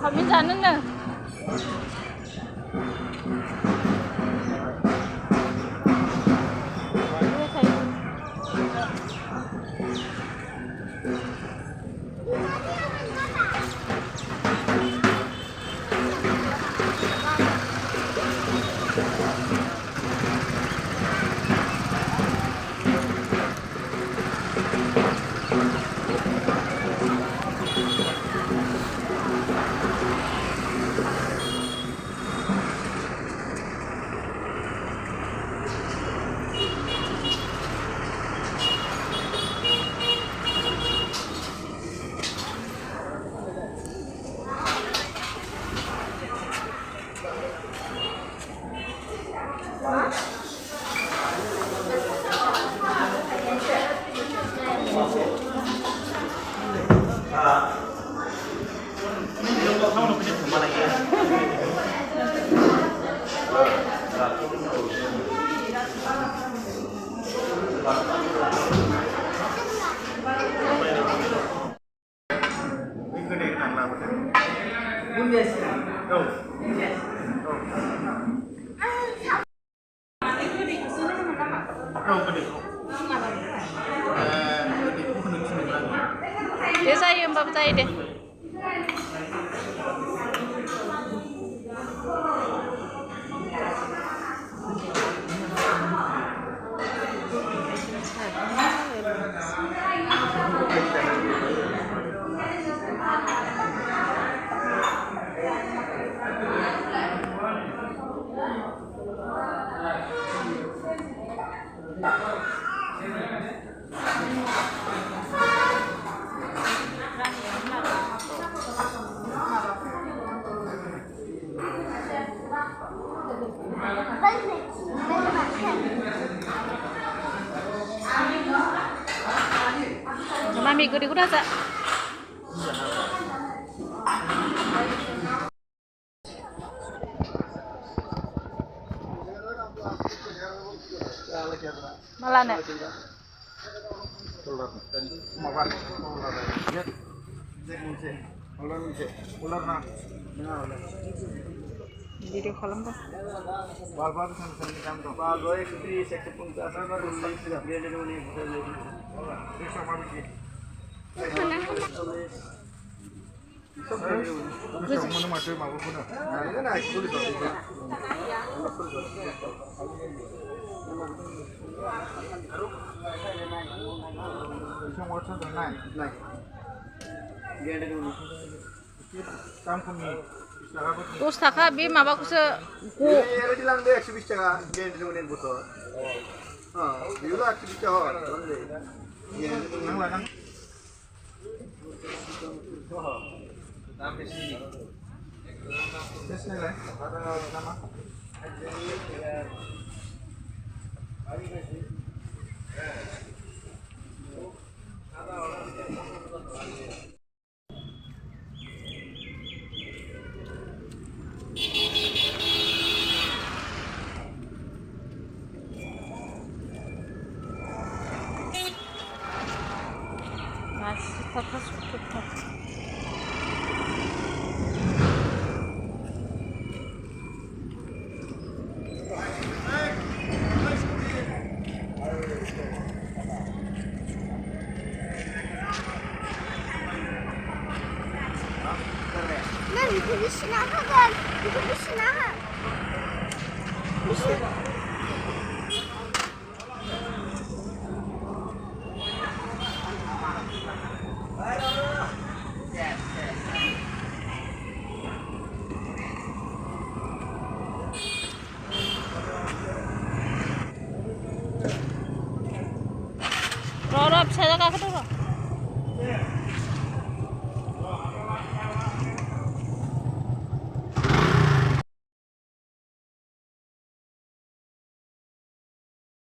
서민 자는네. Dia saya mbak saya deh. Mami ikut ikut aja. Malah nih. Video film tuh. बार-बार सन काम तो बार 130 150 बार ले ले ले ये सब भी सब मन माटे माबो पुना ना ना actually Terus taka bi mabaku se go era dilang de 120 টাকা গ্যারান্টি নেন বছর হ্যাঁ এগুলো 120 টাকা হয় বললে নাং লাগান দাম বেশি বেশি নাই দাম আরি বেশি Masih super. Itu di sini kan? Itu di sini kan? Di sini. Rorop saya kakak tuh.